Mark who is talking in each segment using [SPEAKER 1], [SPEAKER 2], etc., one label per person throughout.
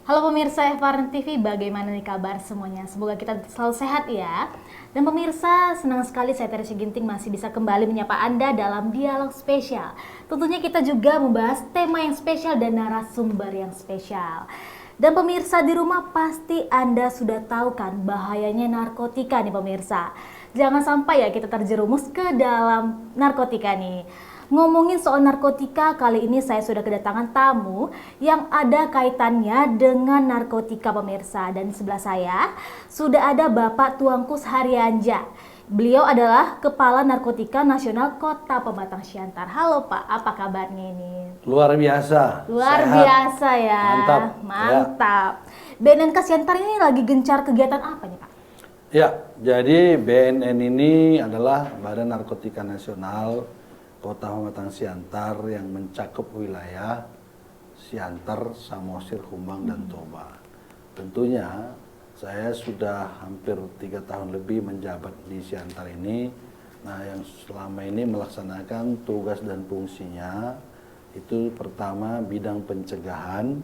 [SPEAKER 1] Halo pemirsa FRN TV, bagaimana nih kabar semuanya? Semoga kita selalu sehat ya. Dan pemirsa, senang sekali saya Teresya Ginting masih bisa kembali menyapa Anda dalam dialog spesial. Tentunya kita juga membahas tema yang spesial dan narasumber yang spesial. Dan pemirsa di rumah pasti Anda sudah tahu kan bahayanya narkotika nih pemirsa. Jangan sampai ya kita terjerumus ke dalam narkotika nih. Ngomongin soal narkotika, kali ini saya sudah kedatangan tamu yang ada kaitannya dengan narkotika pemirsa. Dan di sebelah saya sudah ada Bapak Tuankus Haryanja. Beliau adalah Kepala Narkotika Nasional Kota Pematang Siantar. Halo Pak, apa kabarnya ini?
[SPEAKER 2] Luar biasa.
[SPEAKER 1] Luar
[SPEAKER 2] Sehat.
[SPEAKER 1] biasa ya.
[SPEAKER 2] Mantap.
[SPEAKER 1] Mantap. BNN Siantar ini lagi gencar kegiatan apa nih Pak?
[SPEAKER 2] Ya, jadi BNN ini adalah Badan Narkotika Nasional Kota Pematang Siantar yang mencakup wilayah Siantar, Samosir, Humbang, dan Toba. Tentunya saya sudah hampir 3 tahun lebih menjabat di Siantar ini. Nah, yang selama ini melaksanakan tugas dan fungsinya itu pertama bidang pencegahan,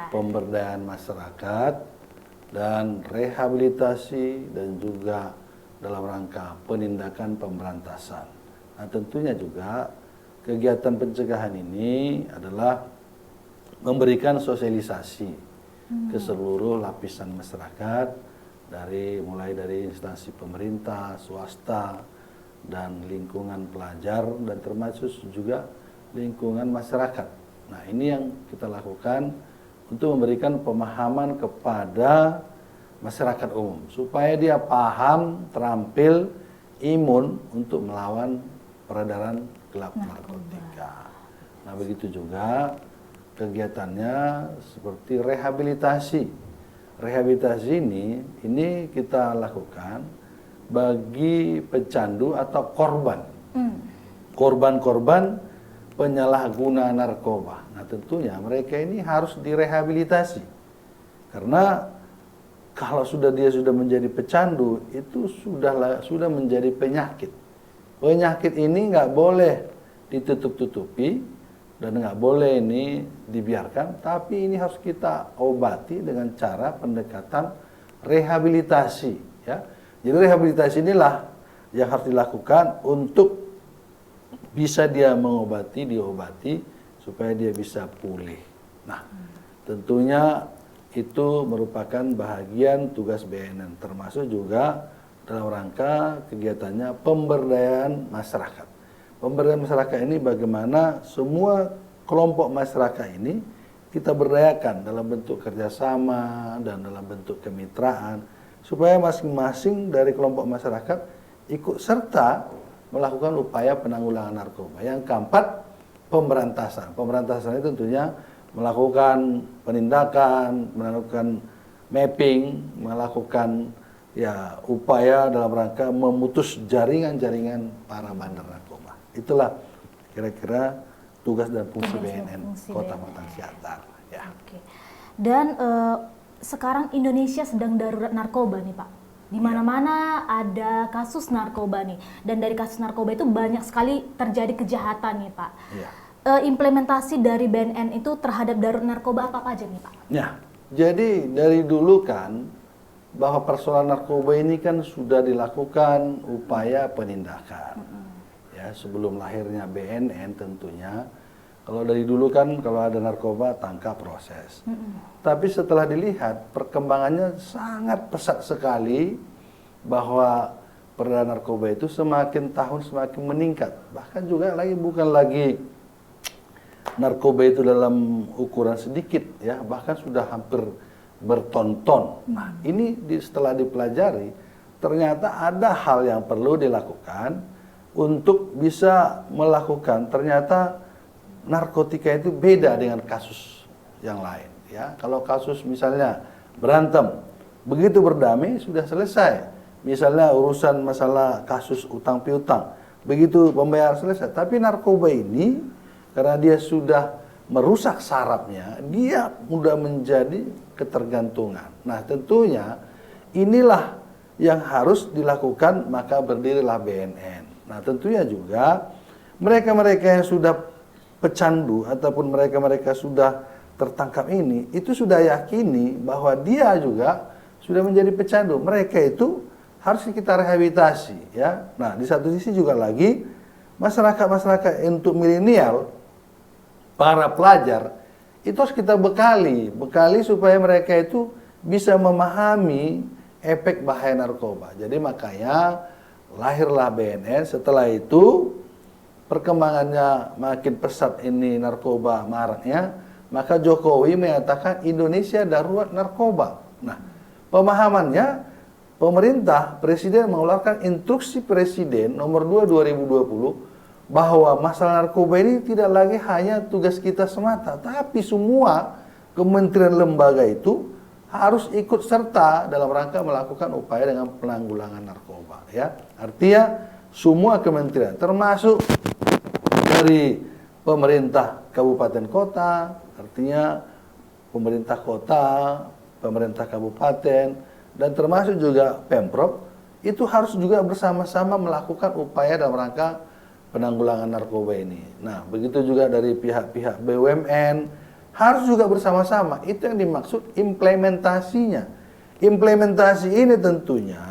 [SPEAKER 2] pemberdayaan masyarakat, dan rehabilitasi, dan juga dalam rangka penindakan pemberantasan. Nah, tentunya juga kegiatan pencegahan ini adalah memberikan sosialisasi ke seluruh lapisan masyarakat, mulai dari instansi pemerintah, swasta, dan lingkungan pelajar, dan termasuk juga lingkungan masyarakat. Nah, ini yang kita lakukan untuk memberikan pemahaman kepada masyarakat umum supaya dia paham, terampil, imun untuk melawan peredaran gelap narkotika. Nah, begitu juga kegiatannya seperti rehabilitasi. Rehabilitasi ini kita lakukan bagi pecandu atau korban. Korban-korban penyalahguna narkoba. Nah, tentunya mereka ini harus direhabilitasi. Karena kalau dia sudah menjadi pecandu, itu sudah menjadi penyakit. Penyakit ini nggak boleh ditutup-tutupi dan nggak boleh ini dibiarkan, tapi ini harus kita obati dengan cara pendekatan rehabilitasi. Ya. Jadi rehabilitasi inilah yang harus dilakukan untuk bisa dia diobati supaya dia bisa pulih. Nah, tentunya itu merupakan bahagian tugas BNN, termasuk juga dalam rangka kegiatannya pemberdayaan masyarakat. Pemberdayaan masyarakat ini bagaimana semua kelompok masyarakat ini kita berdayakan dalam bentuk kerjasama dan dalam bentuk kemitraan, supaya masing-masing dari kelompok masyarakat ikut serta melakukan upaya penanggulangan narkoba. Yang keempat, pemberantasan. Pemberantasan itu tentunya melakukan penindakan, melakukan mapping, melakukan upaya dalam rangka memutus jaringan-jaringan para bandar narkoba. Itulah kira-kira tugas dan fungsi BNN Kota Pematang Siantar. Ya. Oke.
[SPEAKER 1] Dan sekarang Indonesia sedang darurat narkoba nih Pak. Di mana-mana ada kasus narkoba nih. Dan dari kasus narkoba itu banyak sekali terjadi kejahatan nih Pak.
[SPEAKER 2] Ya.
[SPEAKER 1] Implementasi dari BNN itu terhadap darurat narkoba apa aja nih Pak?
[SPEAKER 2] Ya, jadi dari dulu kan bahwa persoalan narkoba ini kan sudah dilakukan upaya penindakan. Ya, sebelum lahirnya BNN tentunya, kalau dari dulu kan kalau ada narkoba tangkap proses. Tapi setelah dilihat perkembangannya sangat pesat sekali, bahwa peredaran narkoba itu semakin tahun semakin meningkat. Bahkan juga bukan lagi narkoba itu dalam ukuran sedikit, ya, bahkan sudah hampir berton-ton. Nah, ini setelah dipelajari, ternyata ada hal yang perlu dilakukan untuk bisa melakukan. Ternyata narkotika itu beda dengan kasus yang lain. Ya, kalau kasus misalnya berantem, begitu berdamai sudah selesai. Misalnya urusan masalah kasus utang piutang, begitu pembayaran selesai. Tapi narkoba ini karena dia sudah merusak sarafnya, dia mudah menjadi ketergantungan. Nah, tentunya inilah yang harus dilakukan, maka berdirilah BNN. Nah, tentunya juga mereka-mereka yang sudah pecandu ataupun mereka-mereka sudah tertangkap ini itu sudah yakini bahwa dia juga sudah menjadi pecandu. Mereka itu harus kita rehabilitasi, ya. Nah, di satu sisi juga lagi masyarakat untuk milenial, para pelajar itu harus kita bekali supaya mereka itu bisa memahami efek bahaya narkoba. Jadi makanya lahirlah BNN. Setelah itu perkembangannya makin pesat ini narkoba maraknya, maka Jokowi menyatakan Indonesia darurat narkoba. Nah, pemahamannya pemerintah, Presiden mengeluarkan instruksi Presiden nomor 2 2020 bahwa masalah narkoba ini tidak lagi hanya tugas kita semata, tapi semua kementerian lembaga itu harus ikut serta dalam rangka melakukan upaya dengan penanggulangan narkoba, ya. Artinya semua kementerian termasuk dari pemerintah kabupaten kota, artinya pemerintah kota, pemerintah kabupaten, dan termasuk juga Pemprov, itu harus juga bersama-sama melakukan upaya dalam rangka penanggulangan narkoba ini. Nah, begitu juga dari pihak-pihak BUMN, harus juga bersama-sama. Itu yang dimaksud implementasinya. Implementasi ini tentunya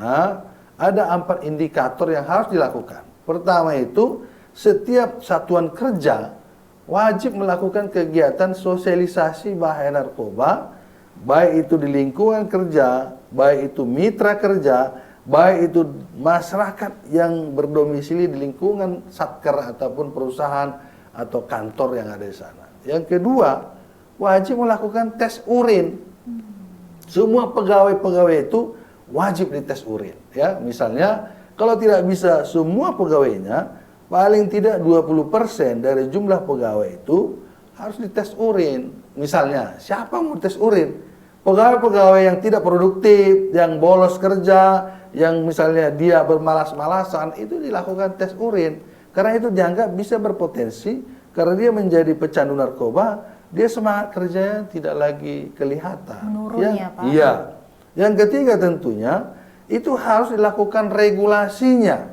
[SPEAKER 2] ada 4 indikator yang harus dilakukan. Pertama itu, setiap satuan kerja wajib melakukan kegiatan sosialisasi bahaya narkoba, baik itu di lingkungan kerja, baik itu mitra kerja, baik itu masyarakat yang berdomisili di lingkungan satker ataupun perusahaan atau kantor yang ada di sana. Yang kedua, wajib melakukan tes urin. Semua pegawai-pegawai itu wajib dites urin, ya. Misalnya kalau tidak bisa semua pegawainya, paling tidak 20% dari jumlah pegawai itu harus dites urin. Misalnya, siapa mau tes urin? Pegawai-pegawai yang tidak produktif, yang bolos kerja, yang misalnya dia bermalas-malasan, itu dilakukan tes urin. Karena itu dianggap bisa berpotensi, karena dia menjadi pecandu narkoba, dia semangat kerjanya tidak lagi kelihatan.
[SPEAKER 1] Menurun ya, Pak?
[SPEAKER 2] Iya. Yang ketiga tentunya, itu harus dilakukan regulasinya.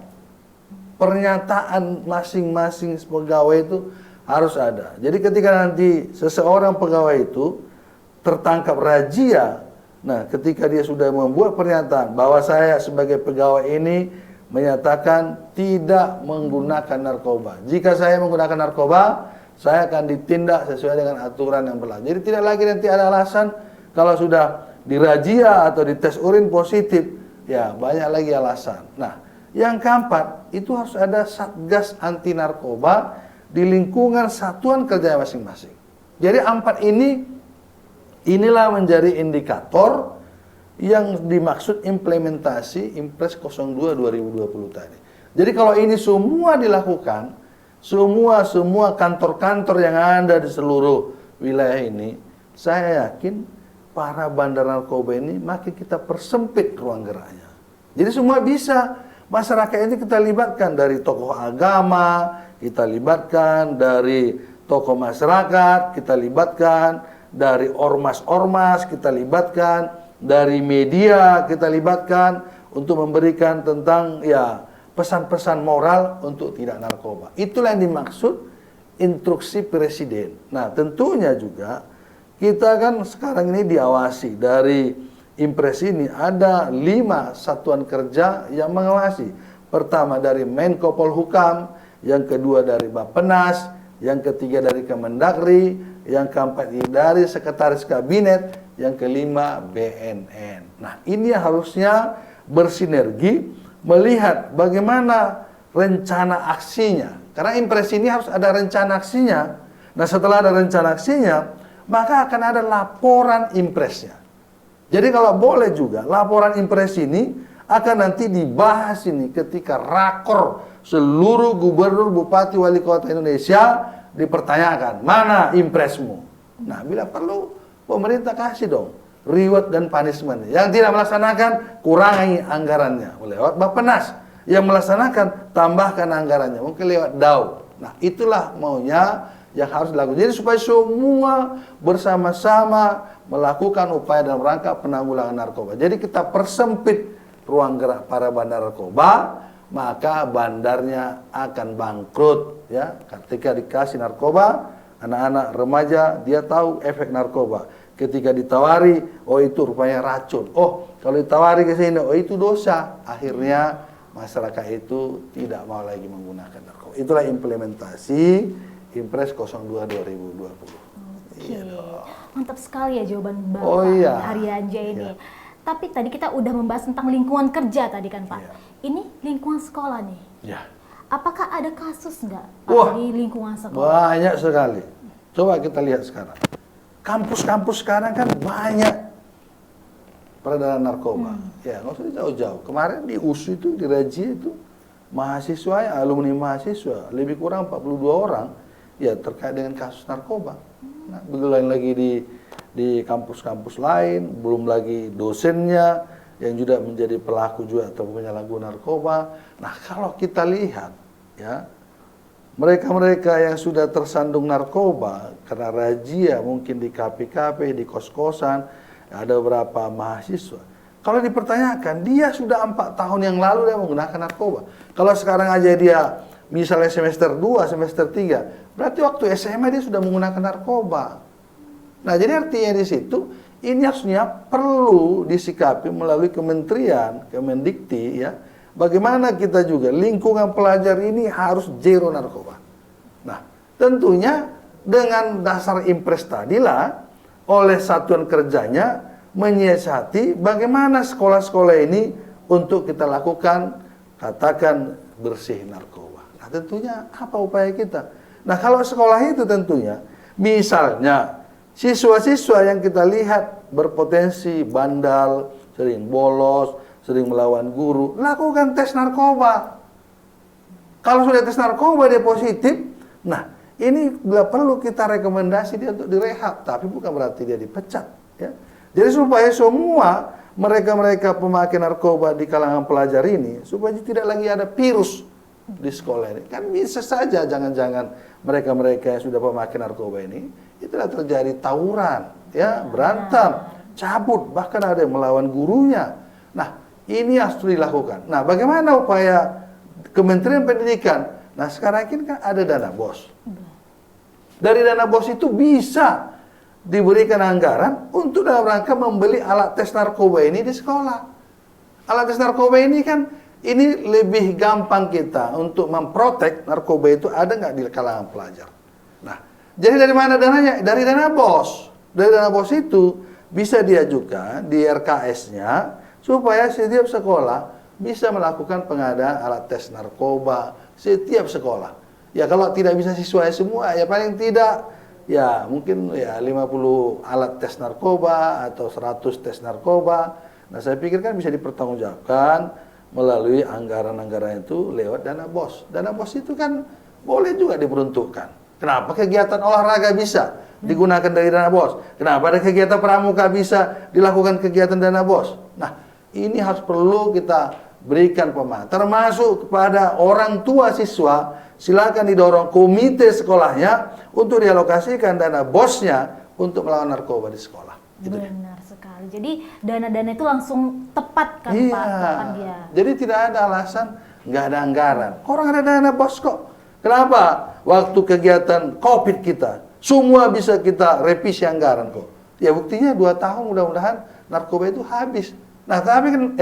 [SPEAKER 2] Pernyataan masing-masing pegawai itu harus ada. Jadi ketika nanti seseorang pegawai itu tertangkap razia, nah ketika dia sudah membuat pernyataan bahwa saya sebagai pegawai ini menyatakan tidak menggunakan narkoba. Jika saya menggunakan narkoba, saya akan ditindak sesuai dengan aturan yang berlaku. Jadi tidak lagi nanti ada alasan kalau sudah dirazia atau dites urin positif, ya banyak lagi alasan. Nah, yang keempat, itu harus ada satgas anti narkoba di lingkungan satuan kerja masing-masing. Jadi 4 inilah menjadi indikator yang dimaksud implementasi Impres 02 2020 tadi. Jadi kalau ini semua dilakukan, semua kantor-kantor yang ada di seluruh wilayah ini, saya yakin para bandar narkoba ini makin kita persempit ruang geraknya. Jadi semua bisa. Masyarakat ini kita libatkan dari tokoh agama, kita libatkan dari tokoh masyarakat, kita libatkan dari ormas-ormas, kita libatkan dari media, kita libatkan untuk memberikan tentang ya pesan-pesan moral untuk tidak narkoba. Itulah yang dimaksud instruksi Presiden. Nah, tentunya juga kita kan sekarang ini diawasi dari Impres ini ada 5 satuan kerja yang mengawasi. Pertama dari Menko Polhukam, yang kedua dari Bappenas, yang ketiga dari Kemendagri, yang keempat dari Sekretaris Kabinet, yang kelima BNN. Nah, ini harusnya bersinergi melihat bagaimana rencana aksinya. Karena Impres ini harus ada rencana aksinya. Nah, setelah ada rencana aksinya, maka akan ada laporan Impresnya. Jadi kalau boleh juga, laporan Impres ini akan nanti dibahas ini ketika rakor seluruh gubernur, bupati, wali kota Indonesia dipertanyakan, mana Impresmu? Nah, bila perlu, pemerintah kasih dong reward dan punishment. Yang tidak melaksanakan, kurangi anggarannya lewat Bappenas. Yang melaksanakan, tambahkan anggarannya, mungkin lewat DAU. Nah, itulah maunya yang harus dilakukan. Jadi supaya semua bersama-sama melakukan upaya dalam rangka penanggulangan narkoba. Jadi kita persempit ruang gerak para bandar narkoba, maka bandarnya akan bangkrut, ya. Ketika dikasih narkoba, anak-anak remaja, dia tahu efek narkoba. Ketika ditawari, oh itu rupanya racun. Oh, kalau ditawari ke sini, oh itu dosa. Akhirnya masyarakat itu tidak mau lagi menggunakan narkoba. Itulah implementasi Impres 02 2020.
[SPEAKER 1] Oke.
[SPEAKER 2] Iya dong.
[SPEAKER 1] Mantap sekali ya jawaban Bapak
[SPEAKER 2] Oh, iya.
[SPEAKER 1] Haryanja ini.
[SPEAKER 2] Iya.
[SPEAKER 1] Tapi tadi kita udah membahas tentang lingkungan kerja tadi kan Pak.
[SPEAKER 2] Iya.
[SPEAKER 1] Ini lingkungan sekolah nih.
[SPEAKER 2] Ya.
[SPEAKER 1] Apakah ada kasus nggak Pak,
[SPEAKER 2] Wah,
[SPEAKER 1] di lingkungan sekolah?
[SPEAKER 2] banyak sekali. Coba kita lihat sekarang. Kampus-kampus sekarang kan banyak peredaran narkoba. Ya, nggak usah jauh-jauh. Kemarin di USU itu, di Raji itu, mahasiswa, alumni mahasiswa, lebih kurang 42 orang, ya terkait dengan kasus narkoba. Nah, begitu lagi di kampus-kampus lain, belum lagi dosennya yang juga menjadi pelaku juga atau penyalahguna narkoba. Nah, kalau kita lihat, ya, mereka-mereka yang sudah tersandung narkoba karena razia mungkin di kafe-kafe, di kos-kosan, ada beberapa mahasiswa. Kalau dipertanyakan, dia sudah 4 tahun yang lalu dia menggunakan narkoba. Kalau sekarang aja dia misalnya semester 2, semester 3, berarti waktu SMA dia sudah menggunakan narkoba. Nah, jadi artinya di situ ini harusnya perlu disikapi melalui kementerian, Kemendikti, ya. Bagaimana kita juga lingkungan pelajar ini harus zero narkoba. Nah, tentunya dengan dasar impres tadilah oleh satuan kerjanya menyiasati bagaimana sekolah-sekolah ini untuk kita lakukan katakan bersih narkoba. Nah, tentunya apa upaya kita? Nah, kalau sekolah itu tentunya misalnya siswa-siswa yang kita lihat berpotensi bandal, sering bolos, sering melawan guru, lakukan tes narkoba. Kalau sudah tes narkoba dia positif, nah ini perlu kita rekomendasi dia untuk direhab, tapi bukan berarti dia dipecat. Ya. Jadi supaya semua mereka-mereka pemakai narkoba di kalangan pelajar ini, supaya tidak lagi ada virus di sekolah ini. Kan bisa saja jangan-jangan mereka-mereka yang sudah pemakai narkoba ini, itulah terjadi tawuran, ya, berantem, cabut, bahkan ada yang melawan gurunya. Nah, ini harus dilakukan. Nah, bagaimana upaya Kementerian Pendidikan? Nah, sekarang ini kan ada dana BOS. Dari dana BOS itu bisa diberikan anggaran untuk dalam rangka membeli alat tes narkoba ini di sekolah. Alat tes narkoba ini kan, ini lebih gampang kita untuk memprotek narkoba itu ada nggak di kalangan pelajar. Nah, jadi dari mana dananya? Dari dana BOS. Dari dana BOS itu bisa diajukan di RKS-nya, supaya setiap sekolah bisa melakukan pengadaan alat tes narkoba setiap sekolah. Ya kalau tidak bisa siswa semua, ya paling tidak ya mungkin ya 50 alat tes narkoba atau 100 tes narkoba. Nah, saya pikir kan bisa dipertanggungjawabkan melalui anggaran-anggaran itu lewat dana BOS. Dana BOS itu kan boleh juga diperuntukkan. Kenapa kegiatan olahraga bisa digunakan dari dana BOS? Kenapa ada kegiatan pramuka bisa dilakukan kegiatan dana BOS? Nah, ini harus perlu kita berikan pemahaman, termasuk kepada orang tua siswa. Silakan didorong komite sekolahnya untuk dialokasikan dana BOS-nya untuk melawan narkoba di sekolah.
[SPEAKER 1] Benar sekali. Jadi dana-dana itu langsung tepat kan
[SPEAKER 2] Iya.
[SPEAKER 1] Pak? Kapan dia?
[SPEAKER 2] Jadi tidak ada alasan nggak ada anggaran. Orang ada dana BOS kok. Kenapa? Waktu kegiatan COVID kita, semua bisa kita revisi anggaran kok. Ya buktinya 2 tahun mudah-mudahan narkoba itu habis. Nah tapi kan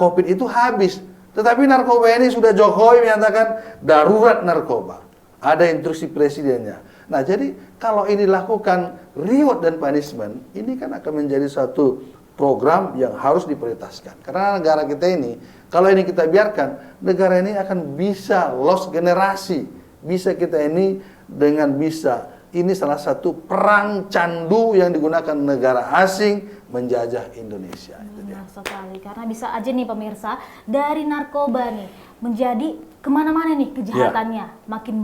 [SPEAKER 2] COVID itu habis. Tetapi narkoba ini sudah Jokowi menyatakan darurat narkoba. Ada instruksi presidennya. Nah jadi kalau ini dilakukan reward dan punishment, ini kan akan menjadi satu program yang harus diprioritaskan. Karena negara kita ini, kalau ini kita biarkan, negara ini akan bisa lost generasi. Bisa kita ini dengan bisa. Ini salah satu perang candu yang digunakan negara asing menjajah Indonesia.
[SPEAKER 1] Benar sekali, karena bisa aja nih pemirsa, dari narkoba nih menjadi kemana-mana nih kejahatannya, makin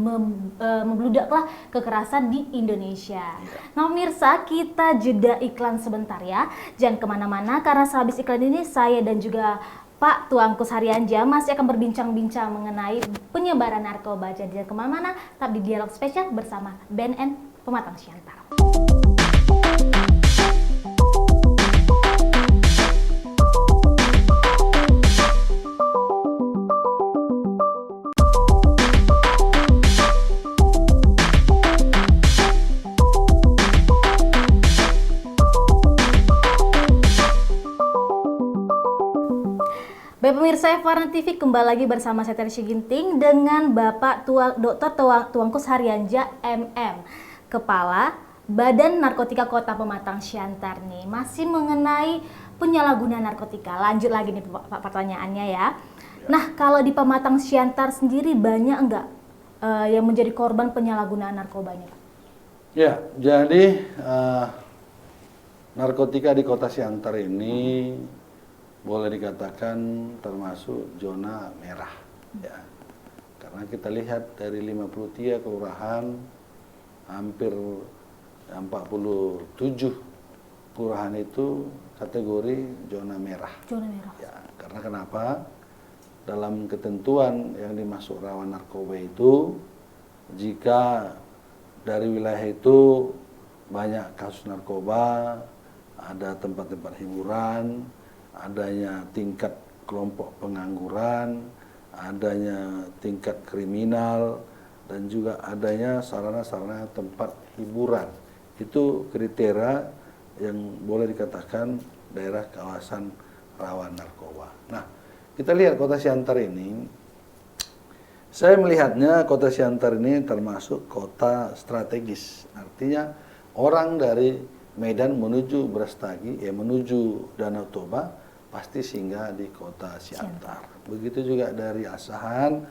[SPEAKER 1] membludaklah kekerasan di Indonesia. Nah pemirsa, kita jeda iklan sebentar ya, jangan kemana-mana karena sehabis iklan ini saya dan juga Pak Tuankus Haryanja masih akan berbincang-bincang mengenai penyebaran narkoba. Jadi jangan kemana-mana, tetap di Dialog Spesial bersama BNN Pematang Siantar. Baik pemirsa Varna TV, kembali lagi bersama saya Teresi Ginting dengan Bapak Dr. Tuangkus Haryanja MM, Kepala Badan Narkotika Kota Pematang Siantar nih. Masih mengenai penyalahgunaan narkotika. Lanjut lagi nih Pak pertanyaannya ya. Nah, kalau di Pematang Siantar sendiri banyak enggak yang menjadi korban penyalahgunaan narkobanya, Pak?
[SPEAKER 2] Ya, jadi narkotika di Kota Siantar ini boleh dikatakan termasuk zona merah, ya. Karena kita lihat dari 53 kelurahan, hampir 47 kelurahan itu kategori zona merah.
[SPEAKER 1] Zona merah.
[SPEAKER 2] Ya, karena kenapa? Dalam ketentuan yang dimasuk rawan narkoba itu, jika dari wilayah itu banyak kasus narkoba, ada tempat-tempat hiburan, adanya tingkat kelompok pengangguran, adanya tingkat kriminal, dan juga adanya sarana-sarana tempat hiburan. Itu kriteria yang boleh dikatakan daerah kawasan rawan narkoba. Nah, kita lihat Kota Siantar ini, saya melihatnya Kota Siantar ini termasuk kota strategis. Artinya orang dari Medan menuju Brastagi, menuju Danau Toba, pasti singgah di Kota Siantar. Begitu juga dari Asahan,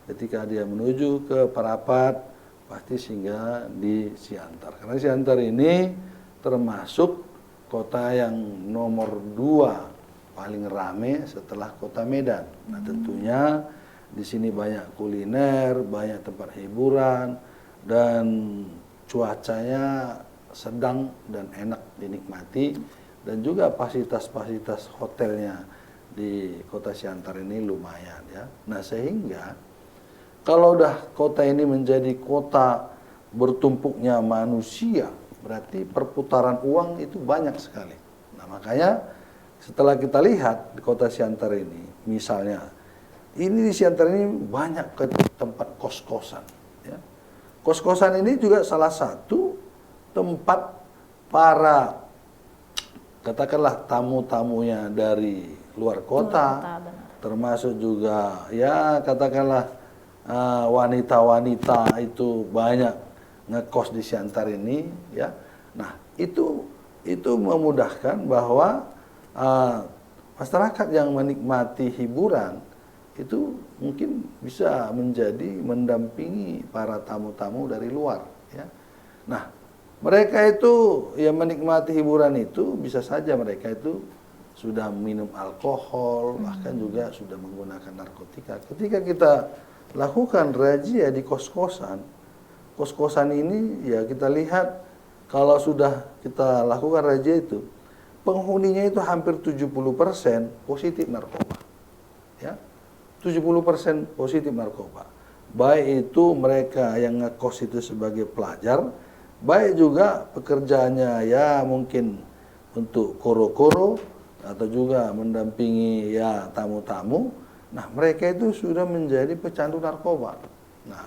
[SPEAKER 2] ketika dia menuju ke Parapat, pasti singgah di Siantar. Karena Siantar ini termasuk kota yang nomor 2 paling rame setelah Kota Medan. Nah, tentunya di sini banyak kuliner, banyak tempat hiburan, dan cuacanya sedang dan enak dinikmati, dan juga fasilitas-fasilitas hotelnya di Kota Siantar ini lumayan, ya. Nah, sehingga kalau udah kota ini menjadi kota bertumpuknya manusia, berarti perputaran uang itu banyak sekali. Nah, makanya setelah kita lihat di Kota Siantar ini, misalnya ini di Siantar ini banyak ke tempat kos-kosan, ya. Kos-kosan ini juga salah satu tempat para, katakanlah, tamu-tamunya dari luar kota, termasuk juga ya katakanlah wanita-wanita itu banyak ngekos di Siantar ini, ya. Nah, itu memudahkan bahwa masyarakat yang menikmati hiburan itu mungkin bisa menjadi mendampingi para tamu-tamu dari luar, ya. Nah, mereka itu yang menikmati hiburan itu bisa saja mereka itu sudah minum alkohol, bahkan juga sudah menggunakan narkotika. Ketika kita lakukan razia di kos-kosan, kos-kosan ini ya kita lihat kalau sudah kita lakukan razia itu, penghuninya itu hampir 70% positif narkoba, ya. 70% positif narkoba. Baik itu mereka yang ngekos itu sebagai pelajar, baik juga pekerjaannya ya mungkin untuk koro-koro atau juga mendampingi ya tamu-tamu. Nah, mereka itu sudah menjadi pecandu narkoba. Nah,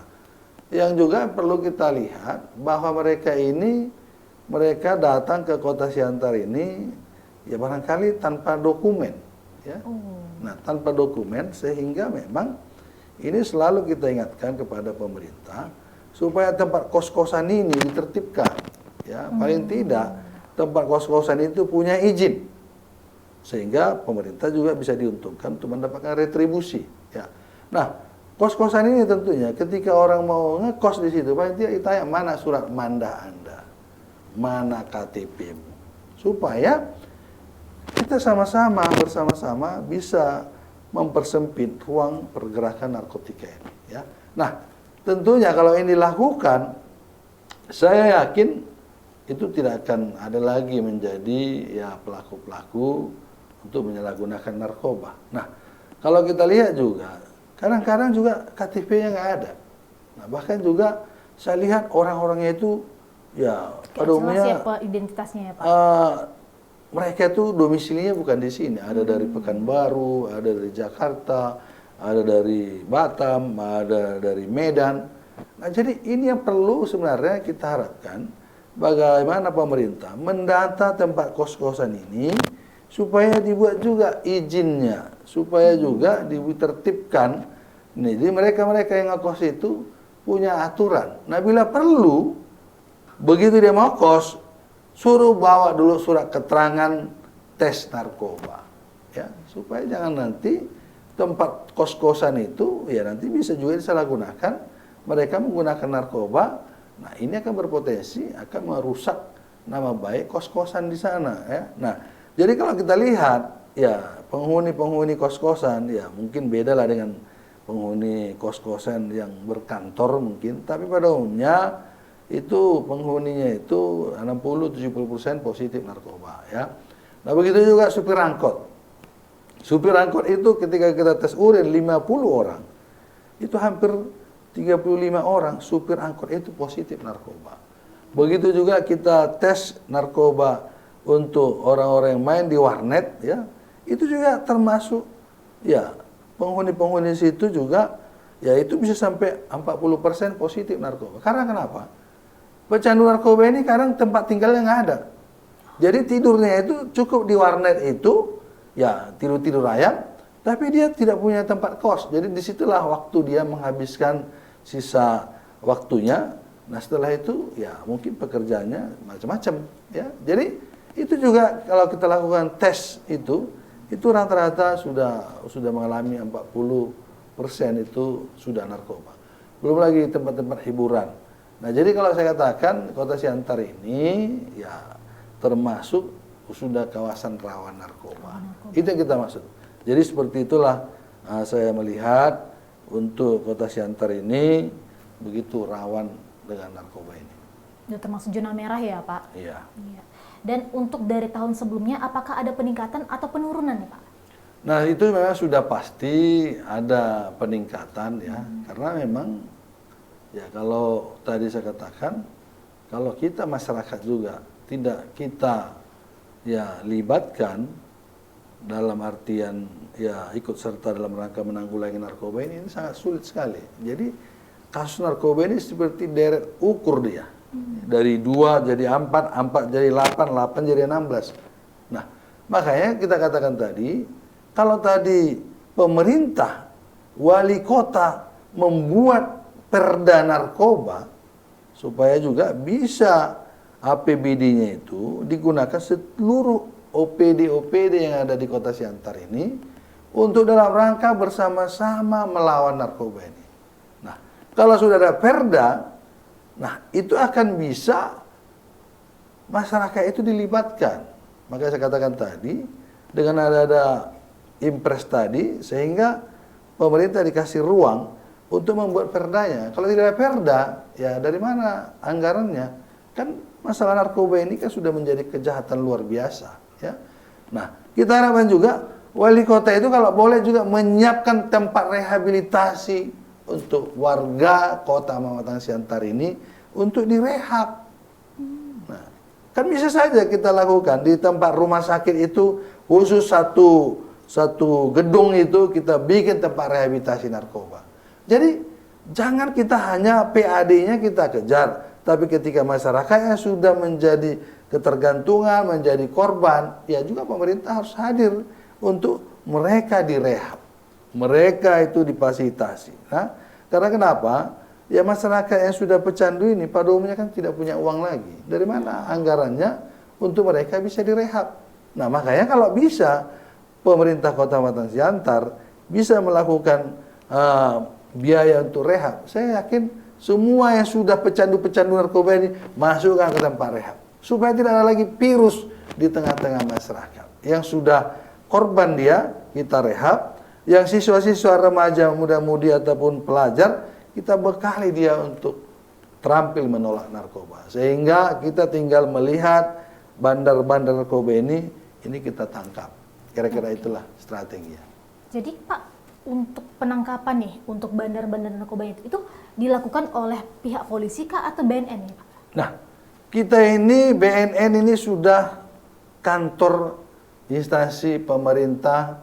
[SPEAKER 2] yang juga perlu kita lihat bahwa mereka datang ke Kota Siantar ini ya barangkali tanpa dokumen, ya. Nah, tanpa dokumen, sehingga memang ini selalu kita ingatkan kepada pemerintah supaya tempat kos-kosan ini ditertibkan, ya. Paling tidak tempat kos-kosan itu punya izin, sehingga pemerintah juga bisa diuntungkan untuk mendapatkan retribusi, ya. Nah, kos-kosan ini tentunya ketika orang mau ngekos di situ, paling tidak ditanya mana surat mandah Anda, mana KTP-mu, supaya kita bersama-sama bisa mempersempit ruang pergerakan narkotika ini, ya. Nah, tentunya kalau ini dilakukan, saya yakin itu tidak akan ada lagi menjadi ya pelaku-pelaku untuk menyalahgunakan narkoba. Nah, kalau kita lihat juga, kadang-kadang juga KTP-nya nggak ada. Nah, bahkan juga saya lihat orang-orangnya itu ya pada umumnya
[SPEAKER 1] identitasnya ya, Pak.
[SPEAKER 2] Mereka itu domisilinya bukan di sini. Ada dari Pekanbaru, ada dari Jakarta, ada dari Batam, ada dari Medan. Nah, jadi ini yang perlu sebenarnya kita harapkan, bagaimana pemerintah mendata tempat kos-kosan ini supaya dibuat juga izinnya supaya juga ditertibkan. Nih, jadi mereka-mereka yang ngekos itu punya aturan. Nah, bila perlu, begitu dia mau kos, suruh bawa dulu surat keterangan tes narkoba, ya, supaya jangan nanti tempat kos-kosan itu ya nanti bisa juga disalahgunakan. Mereka menggunakan narkoba. Nah, ini akan berpotensi akan merusak nama baik kos-kosan di sana, ya. Nah, jadi kalau kita lihat ya penghuni-penghuni kos-kosan ya mungkin beda lah dengan penghuni kos-kosan yang berkantor mungkin, tapi pada umumnya itu penghuninya itu 60-70% positif narkoba, ya. Nah, begitu juga supir angkot. Supir angkot itu ketika kita tes urin 50 orang, itu hampir 35 orang supir angkot itu positif narkoba. Begitu juga kita tes narkoba untuk orang-orang yang main di warnet, ya, itu juga termasuk ya penghuni-penghuni situ juga ya itu bisa sampai 40% positif narkoba. Karena kenapa? Pecandu narkoba ini kadang tempat tinggalnya nggak ada. Jadi tidurnya itu cukup di warnet itu, ya tidur-tidur ayam, tapi dia tidak punya tempat kos. Jadi disitulah waktu dia menghabiskan sisa waktunya. Nah, setelah itu ya mungkin pekerjaannya macam-macam, ya. Jadi itu juga kalau kita lakukan tes itu rata-rata sudah mengalami 40% itu sudah narkoba. Belum lagi tempat-tempat hiburan. Nah, jadi kalau saya katakan Kota Siantar ini ya termasuk sudah kawasan rawan narkoba. Itu yang kita maksud. Jadi seperti itulah saya melihat untuk Kota Siantar ini begitu rawan dengan narkoba ini.
[SPEAKER 1] Sudah termasuk zona merah ya, Pak?
[SPEAKER 2] Iya.
[SPEAKER 1] Iya. Dan untuk dari tahun sebelumnya, apakah ada peningkatan atau penurunan nih, Pak?
[SPEAKER 2] Nah, itu memang sudah pasti ada peningkatan ya, karena memang ya kalau tadi saya katakan, kalau kita masyarakat juga tidak kita ya libatkan dalam artian ya ikut serta dalam rangka menanggulangi narkoba ini sangat sulit sekali. Jadi kasus narkoba ini seperti deret ukur dia. Dari 2 jadi 4, 4 jadi 8, 8 jadi 16. Nah, makanya kita katakan tadi, kalau tadi pemerintah, wali kota membuat perda narkoba, supaya juga bisa APBD-nya itu digunakan seluruh OPD-OPD yang ada di Kota Siantar ini untuk dalam rangka bersama-sama melawan narkoba ini. Nah, kalau sudah ada perda, nah, itu akan bisa masyarakat itu dilibatkan. Makanya saya katakan tadi, dengan ada impres tadi, sehingga pemerintah dikasih ruang untuk membuat perdanya. Kalau tidak ada perda, ya dari mana anggarannya? Kan masalah narkoba ini kan sudah menjadi kejahatan luar biasa, ya. Nah, kita harapkan juga wali kota itu kalau boleh juga menyiapkan tempat rehabilitasi untuk warga Kota Mamatang Siantar ini untuk direhab. Nah, kan bisa saja kita lakukan di tempat rumah sakit itu khusus satu gedung itu kita bikin tempat rehabilitasi narkoba. Jadi jangan kita hanya PAD-nya kita kejar, tapi ketika masyarakatnya sudah menjadi ketergantungan, menjadi korban, ya juga pemerintah harus hadir untuk mereka direhab. Mereka itu difasilitasi. Nah, karena kenapa? Ya masyarakat yang sudah pecandu ini pada umumnya kan tidak punya uang lagi. Dari mana anggarannya untuk mereka bisa direhab? Nah, makanya kalau bisa pemerintah Kota Mamatang Siantar bisa melakukan biaya untuk rehab, saya yakin semua yang sudah pecandu-pecandu narkoba ini masukkan ke tempat rehab. Supaya tidak ada lagi virus di tengah-tengah masyarakat. Yang sudah korban dia, kita rehab. Yang siswa-siswa remaja, muda-mudi ataupun pelajar, kita bekali dia untuk terampil menolak narkoba. Sehingga kita tinggal melihat bandar-bandar narkoba ini kita tangkap. Kira-kira itulah strateginya.
[SPEAKER 1] Jadi Pak, untuk penangkapan nih, untuk bandar-bandar narkoba itu dilakukan oleh pihak polisi kah atau BNN nih Pak?
[SPEAKER 2] Nah, kita ini BNN ini sudah kantor instansi pemerintah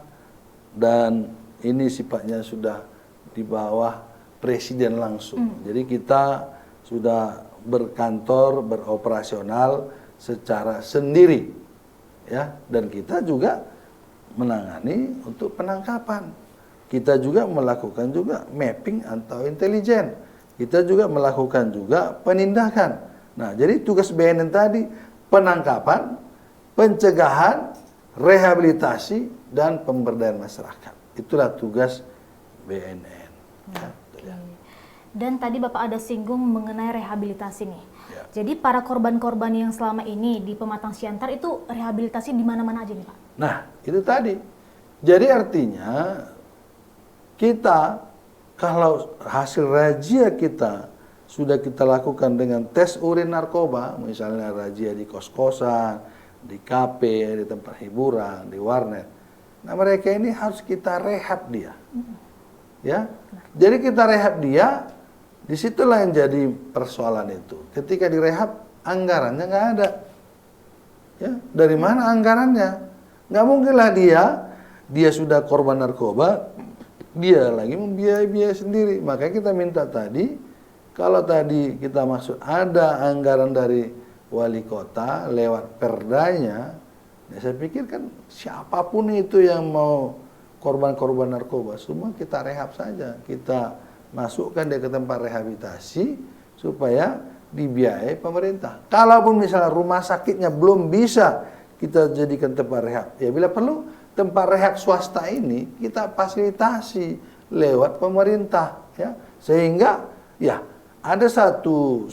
[SPEAKER 2] dan ini sifatnya sudah di bawah presiden langsung. Jadi kita sudah berkantor, beroperasional secara sendiri, ya. Dan kita juga menangani untuk penangkapan. Kita juga melakukan juga mapping atau intelijen. Kita juga melakukan juga penindakan. Nah, jadi tugas BNN tadi penangkapan, pencegahan, rehabilitasi, dan pemberdayaan masyarakat. Itulah tugas BNN. Ya.
[SPEAKER 1] Dan tadi Bapak ada singgung mengenai rehabilitasi nih.
[SPEAKER 2] Ya.
[SPEAKER 1] Jadi para korban-korban yang selama ini di Pematang Siantar itu rehabilitasi di mana-mana aja nih Pak?
[SPEAKER 2] Nah, itu tadi. Jadi artinya kita kalau hasil razia kita sudah kita lakukan dengan tes urin narkoba, misalnya razia di kos-kosan, di kafe, di tempat hiburan, di warnet. Nah, mereka ini harus kita rehab dia. Ya. Jadi kita rehab dia, disitulah yang jadi persoalan itu. Ketika direhab, anggarannya nggak ada. Ya, dari mana anggarannya? Nggak mungkinlah dia sudah korban narkoba, dia lagi membiayai sendiri. Makanya kita minta tadi, kalau tadi kita maksud ada anggaran dari wali kota lewat perdanya, ya saya pikir kan siapapun itu yang mau korban-korban narkoba, semua kita rehab saja. Kita masukkan dia ke tempat rehabilitasi supaya dibiayai pemerintah. Kalaupun misalnya rumah sakitnya belum bisa kita jadikan tempat rehab, ya bila perlu tempat rehab swasta ini kita fasilitasi lewat pemerintah, ya, sehingga ya ada satu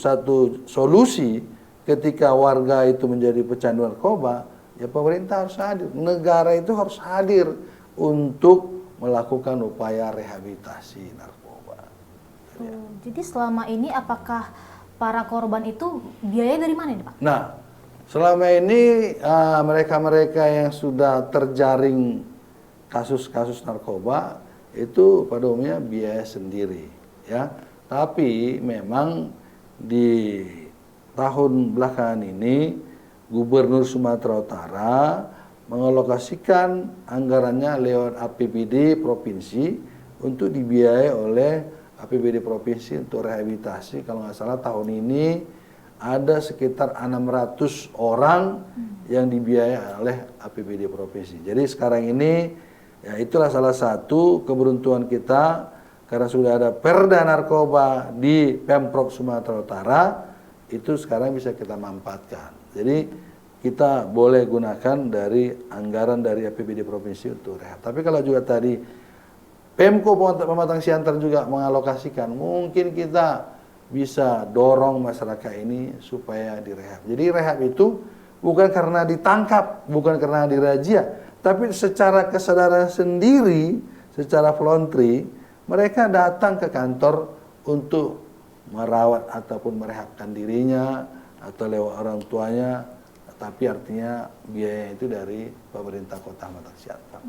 [SPEAKER 2] solusi ketika warga itu menjadi pecandu narkoba, ya pemerintah harus hadir, negara itu harus hadir untuk melakukan upaya rehabilitasi narkoba.
[SPEAKER 1] Jadi selama ini apakah para korban itu biaya dari mana nih Pak?
[SPEAKER 2] Nah, selama ini mereka-mereka yang sudah terjaring kasus-kasus narkoba itu pada umumnya biaya sendiri, ya. Tapi memang di tahun belakangan ini Gubernur Sumatera Utara mengalokasikan anggarannya lewat APBD provinsi untuk dibiayai oleh APBD provinsi untuk rehabilitasi. Kalau nggak salah tahun ini ada sekitar 600 orang yang dibiayai oleh APBD provinsi. Jadi sekarang ini ya itulah salah satu keberuntungan kita karena sudah ada perda narkoba di Pemprov Sumatera Utara, itu sekarang bisa kita manfaatkan. Jadi kita boleh gunakan dari anggaran dari APBD provinsi untuk rehab. Tapi kalau juga tadi Pemko Pematang Siantar juga mengalokasikan, mungkin kita bisa dorong masyarakat ini supaya direhab. Jadi rehab itu bukan karena ditangkap, bukan karena dirazia, tapi secara kesadaran sendiri, secara voluntary, mereka datang ke kantor untuk merawat ataupun merehabkan dirinya atau lewat orang tuanya. Tapi artinya biaya itu dari pemerintah Kota Pematang Siantar.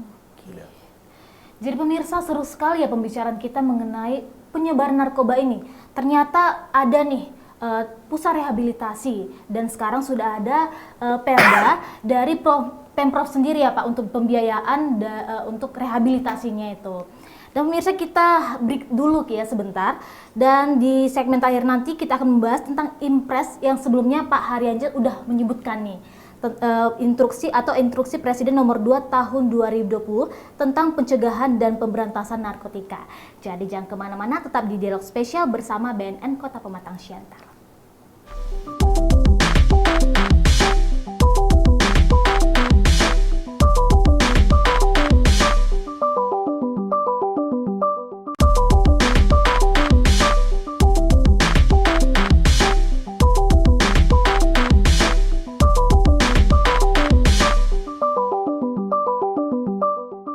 [SPEAKER 2] Ya.
[SPEAKER 1] Jadi pemirsa, seru sekali ya pembicaraan kita mengenai penyebaran narkoba ini. Ternyata ada nih pusat rehabilitasi dan sekarang sudah ada perda dari Pemprov sendiri ya Pak untuk pembiayaan untuk rehabilitasinya itu. Dan pemirsa, kita break dulu ya sebentar, dan di segmen terakhir nanti kita akan membahas tentang impres yang sebelumnya Pak Haryansyah udah menyebutkan nih, instruksi Presiden nomor 2 tahun 2020 tentang pencegahan dan pemberantasan narkotika. Jadi jangan kemana-mana, tetap di Dialog Spesial bersama BNN Kota Pematang Siantar.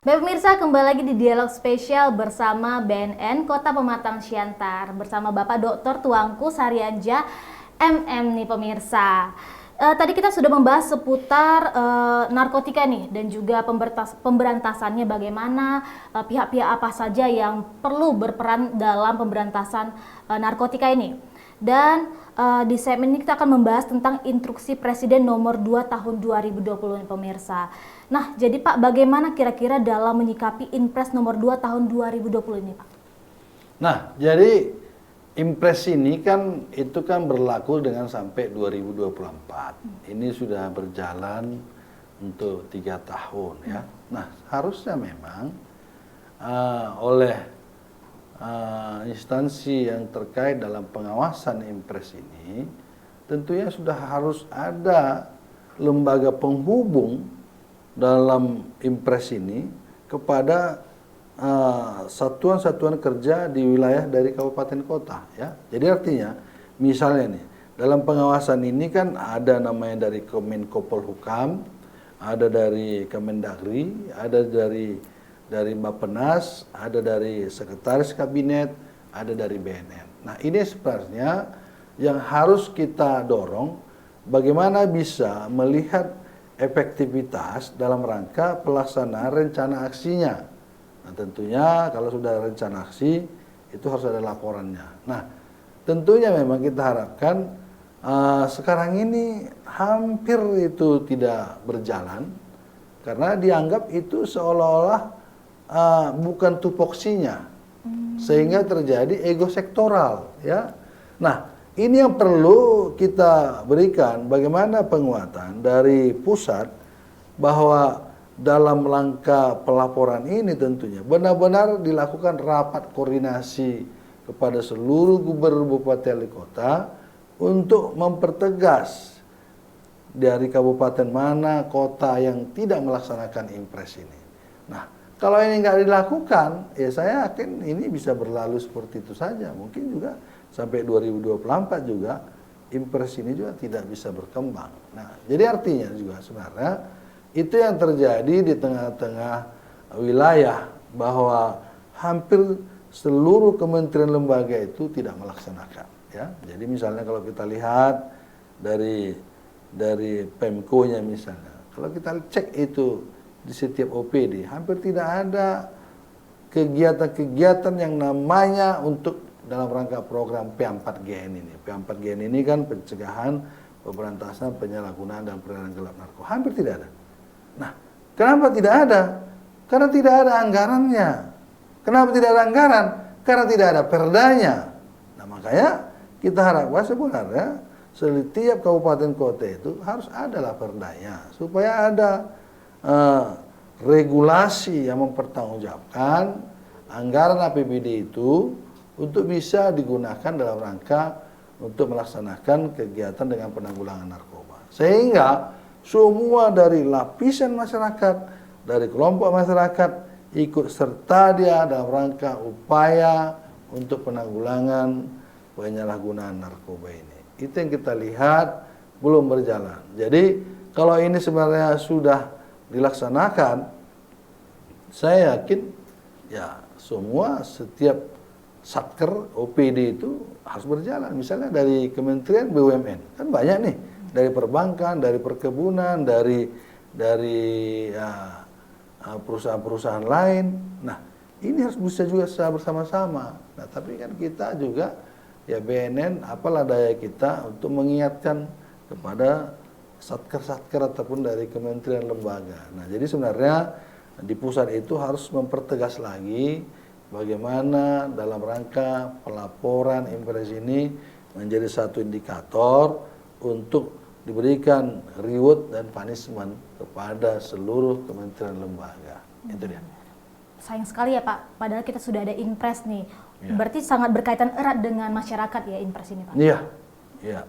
[SPEAKER 1] Baik pemirsa, kembali lagi di Dialog Spesial bersama BNN Kota Pematang Siantar bersama Bapak Dr. Tuanku Haryansyah MM nih pemirsa. Tadi kita sudah membahas seputar narkotika nih dan juga pemberantasannya, bagaimana pihak-pihak apa saja yang perlu berperan dalam pemberantasan narkotika ini. Dan di segmen ini kita akan membahas tentang instruksi Presiden nomor 2 tahun 2020 nih pemirsa. Nah, jadi Pak, bagaimana kira-kira dalam menyikapi Impres nomor 2 tahun 2020 ini Pak?
[SPEAKER 2] Nah, jadi Impres ini kan itu kan berlaku dengan sampai 2024. Ini sudah berjalan untuk 3 tahun ya. Nah, harusnya memang oleh instansi yang terkait dalam pengawasan impres ini, tentunya sudah harus ada lembaga penghubung dalam impres ini kepada satuan-satuan kerja di wilayah dari kabupaten kota, ya. Jadi artinya, misalnya nih, dalam pengawasan ini kan ada namanya dari Kemenko Polhukam, ada dari Kemendagri, ada dari Bappenas, ada dari Sekretaris Kabinet, ada dari BNN. Nah, ini sebenarnya yang harus kita dorong, bagaimana bisa melihat efektivitas dalam rangka pelaksanaan rencana aksinya. Nah, tentunya kalau sudah rencana aksi, itu harus ada laporannya. Nah, tentunya memang kita harapkan sekarang ini hampir itu tidak berjalan, karena dianggap itu seolah-olah bukan tupoksinya, sehingga terjadi ego sektoral, ya. Nah, ini yang perlu kita berikan, bagaimana penguatan dari pusat bahwa dalam langkah pelaporan ini tentunya benar-benar dilakukan rapat koordinasi kepada seluruh gubernur, bupati, wali kota untuk mempertegas dari kabupaten mana, kota yang tidak melaksanakan impres ini. Nah, kalau ini nggak dilakukan, ya saya yakin ini bisa berlalu seperti itu saja. Mungkin juga sampai 2024 juga impres ini juga tidak bisa berkembang. Nah, jadi artinya juga sebenarnya itu yang terjadi di tengah-tengah wilayah, bahwa hampir seluruh kementerian lembaga itu tidak melaksanakan, ya. Jadi misalnya kalau kita lihat dari Pemko-nya misalnya, kalau kita cek itu di setiap OPD, hampir tidak ada kegiatan-kegiatan yang namanya untuk dalam rangka program P4GN ini. P4GN ini kan pencegahan, pemberantasan, penyalahgunaan dan peredaran gelap narkoba. Hampir tidak ada. Nah, kenapa tidak ada? Karena tidak ada anggarannya. Kenapa tidak ada anggaran? Karena tidak ada perdanya. Nah, makanya kita harapkan sebenarnya setiap kabupaten kota itu harus adalah perdanya, supaya ada regulasi yang mempertanggungjawabkan anggaran APBD itu untuk bisa digunakan dalam rangka untuk melaksanakan kegiatan dengan penanggulangan narkoba. Sehingga semua dari lapisan masyarakat, dari kelompok masyarakat ikut serta dia dalam rangka upaya untuk penanggulangan penyalahgunaan narkoba ini. Itu yang kita lihat belum berjalan. Jadi kalau ini sebenarnya sudah dilaksanakan, saya yakin ya semua setiap satker OPD itu harus berjalan. Misalnya dari Kementerian BUMN, kan banyak nih, dari perbankan, dari perkebunan, dari perusahaan-perusahaan lain. Nah, ini harus bisa juga bersama-sama. Nah, tapi kan kita juga, ya BNN, apalah daya kita untuk mengingatkan kepada satker-satker ataupun dari kementerian lembaga. Nah, jadi sebenarnya di pusat itu harus mempertegas lagi bagaimana dalam rangka pelaporan impres ini menjadi satu indikator untuk diberikan reward dan punishment kepada seluruh kementerian lembaga. Itu dia.
[SPEAKER 1] Sayang sekali ya Pak, padahal kita sudah ada impres nih.
[SPEAKER 2] Ya.
[SPEAKER 1] Berarti sangat berkaitan erat dengan masyarakat ya impres ini Pak?
[SPEAKER 2] Iya, iya.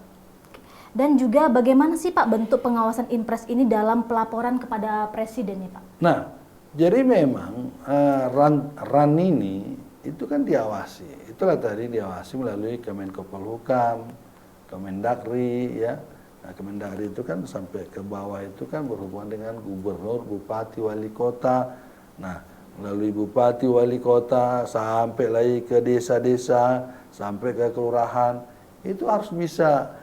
[SPEAKER 1] Dan juga bagaimana sih Pak bentuk pengawasan impres ini dalam pelaporan kepada Presiden ya Pak?
[SPEAKER 2] Nah, jadi memang RAN ini itu kan diawasi. Itulah tadi diawasi melalui Kemenko Polhukam, Kemendagri, ya. Nah, Kemendagri itu kan sampai ke bawah itu kan berhubungan dengan gubernur, bupati, wali kota. Nah, melalui bupati, wali kota sampai lagi ke desa-desa, sampai ke kelurahan, itu harus bisa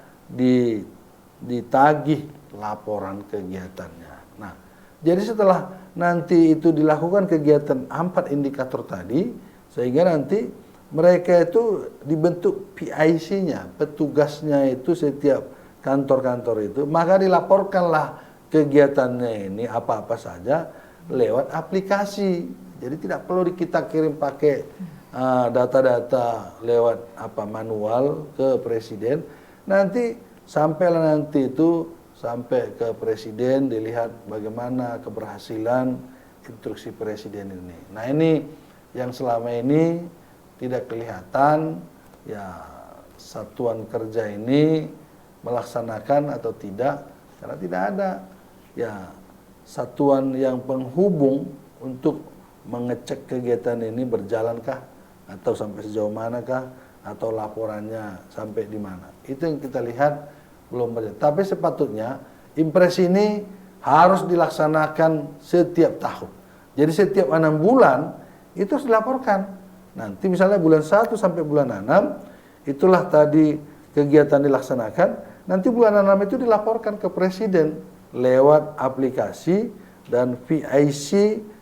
[SPEAKER 2] ditagih laporan kegiatannya. Nah, jadi setelah nanti itu dilakukan kegiatan 4 indikator tadi, sehingga nanti mereka itu dibentuk PIC-nya, petugasnya itu setiap kantor-kantor itu, maka dilaporkanlah kegiatannya ini apa-apa saja lewat aplikasi. Jadi tidak perlu kita kirim pakai data-data lewat manual ke presiden. Nanti sampailah nanti itu sampai ke presiden, dilihat bagaimana keberhasilan instruksi presiden ini. Nah ini yang selama ini tidak kelihatan ya satuan kerja ini melaksanakan atau tidak, karena tidak ada ya satuan yang penghubung untuk mengecek kegiatan ini berjalankah atau sampai sejauh manakah atau laporannya sampai di mana. Itu yang kita lihat belum berjalan. Tapi sepatutnya impres ini harus dilaksanakan setiap tahun. Jadi setiap 6 bulan itu harus dilaporkan. Nanti misalnya bulan 1 sampai bulan 6 itulah tadi kegiatan dilaksanakan. Nanti bulan 6 itu dilaporkan ke presiden lewat aplikasi dan VIC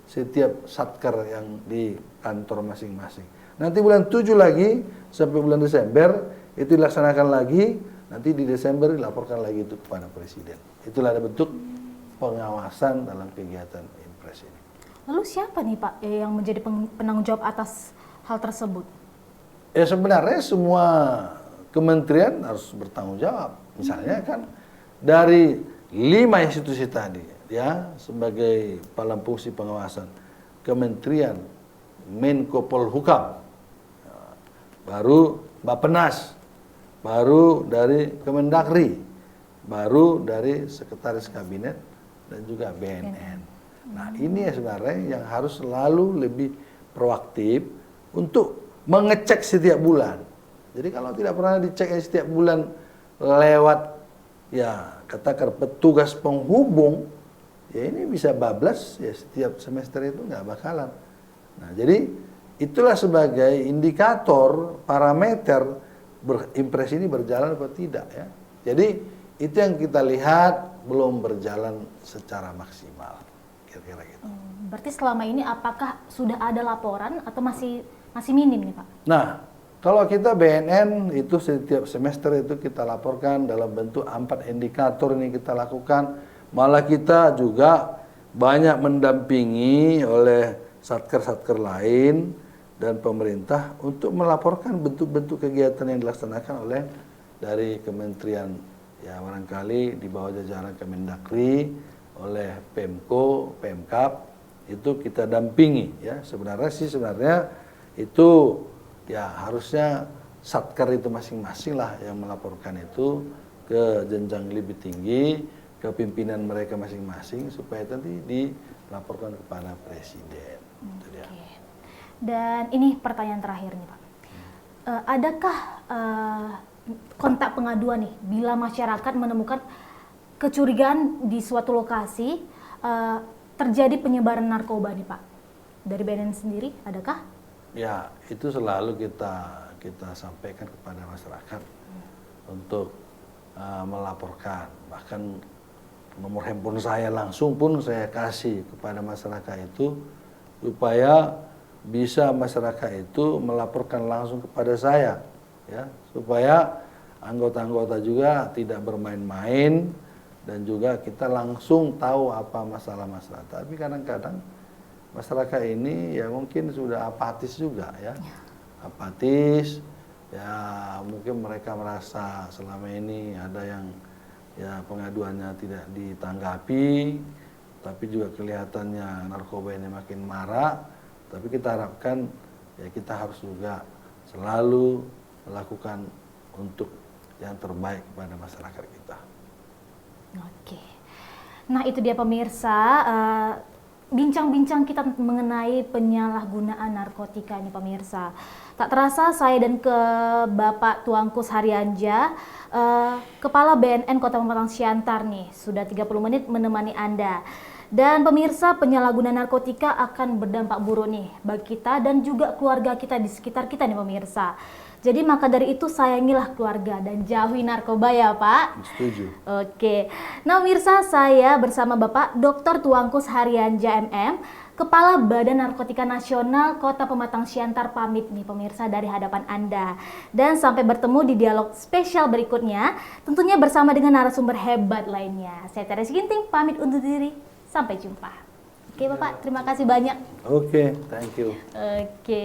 [SPEAKER 2] setiap satker yang di kantor masing-masing. Nanti bulan 7 lagi sampai bulan Desember itu dilaksanakan lagi, nanti di Desember dilaporkan lagi itu kepada presiden. Itulah ada bentuk pengawasan dalam kegiatan impres ini.
[SPEAKER 1] Lalu siapa nih Pak yang menjadi penanggung jawab atas hal tersebut?
[SPEAKER 2] Ya sebenarnya semua kementerian harus bertanggung jawab. Misalnya kan dari 5 institusi tadi ya sebagai dalam fungsi pengawasan, Kementerian Menko Polhukam, baru Bappenas, baru dari Kemendagri, baru dari Sekretaris Kabinet dan juga BNN. Nah ini ya sebenarnya yang harus selalu lebih proaktif untuk mengecek setiap bulan. Jadi kalau tidak pernah dicek setiap bulan lewat ya katakan petugas penghubung, ya ini bisa bablas ya setiap semester itu nggak bakalan. Nah jadi itulah sebagai indikator parameter impres ini berjalan atau tidak ya. Jadi itu yang kita lihat belum berjalan secara maksimal, kira-kira gitu.
[SPEAKER 1] Berarti selama ini apakah sudah ada laporan atau masih minim nih Pak?
[SPEAKER 2] Nah, kalau kita BNN itu setiap semester itu kita laporkan dalam bentuk 4 indikator ini kita lakukan. Malah kita juga banyak mendampingi oleh satker-satker lain dan pemerintah untuk melaporkan bentuk-bentuk kegiatan yang dilaksanakan oleh dari kementerian ya barangkali di bawah jajaran Kemendagri, oleh Pemko, Pemkap itu kita dampingi ya. Sebenarnya itu ya harusnya satker itu masing-masing lah yang melaporkan itu ke jenjang lebih tinggi, ke pimpinan mereka masing-masing supaya nanti dilaporkan kepada presiden.
[SPEAKER 1] Oke. Dan ini pertanyaan terakhir nih Pak. Adakah kontak pengaduan nih bila masyarakat menemukan kecurigaan di suatu lokasi terjadi penyebaran narkoba nih Pak? Dari BNN sendiri adakah?
[SPEAKER 2] Ya, itu selalu kita sampaikan kepada masyarakat untuk melaporkan. Bahkan nomor handphone saya langsung pun saya kasih kepada masyarakat itu supaya bisa masyarakat itu melaporkan langsung kepada saya ya, supaya anggota-anggota juga tidak bermain-main dan juga kita langsung tahu apa masalah-masalah. Tapi kadang-kadang masyarakat ini ya mungkin sudah apatis juga ya. Apatis ya, mungkin mereka merasa selama ini ada yang ya pengaduannya tidak ditanggapi, tapi juga kelihatannya narkoba ini makin marak. Tapi kita harapkan ya kita harus juga selalu melakukan untuk yang terbaik kepada masyarakat kita.
[SPEAKER 1] Oke. Nah itu dia pemirsa, bincang-bincang kita mengenai penyalahgunaan narkotika ini pemirsa. Tak terasa saya dan ke Bapak Tuankus Haryanja, Kepala BNN Kota Pematang Siantar nih, sudah 30 menit menemani Anda. Dan pemirsa, penyalahgunaan narkotika akan berdampak buruk nih bagi kita dan juga keluarga kita di sekitar kita nih pemirsa. Jadi maka dari itu sayangilah keluarga dan jauhi narkoba ya Pak.
[SPEAKER 2] Setuju.
[SPEAKER 1] Oke. Nah pemirsa, saya bersama Bapak Dr. Tuankus Haryanja MM, Kepala Badan Narkotika Nasional Kota Pematang Siantar pamit nih pemirsa dari hadapan Anda. Dan sampai bertemu di dialog spesial berikutnya, tentunya bersama dengan narasumber hebat lainnya. Saya Teres Ginting pamit undur diri. Sampai jumpa. Oke Bapak, terima kasih banyak.
[SPEAKER 2] Oke, thank you.
[SPEAKER 1] Oke.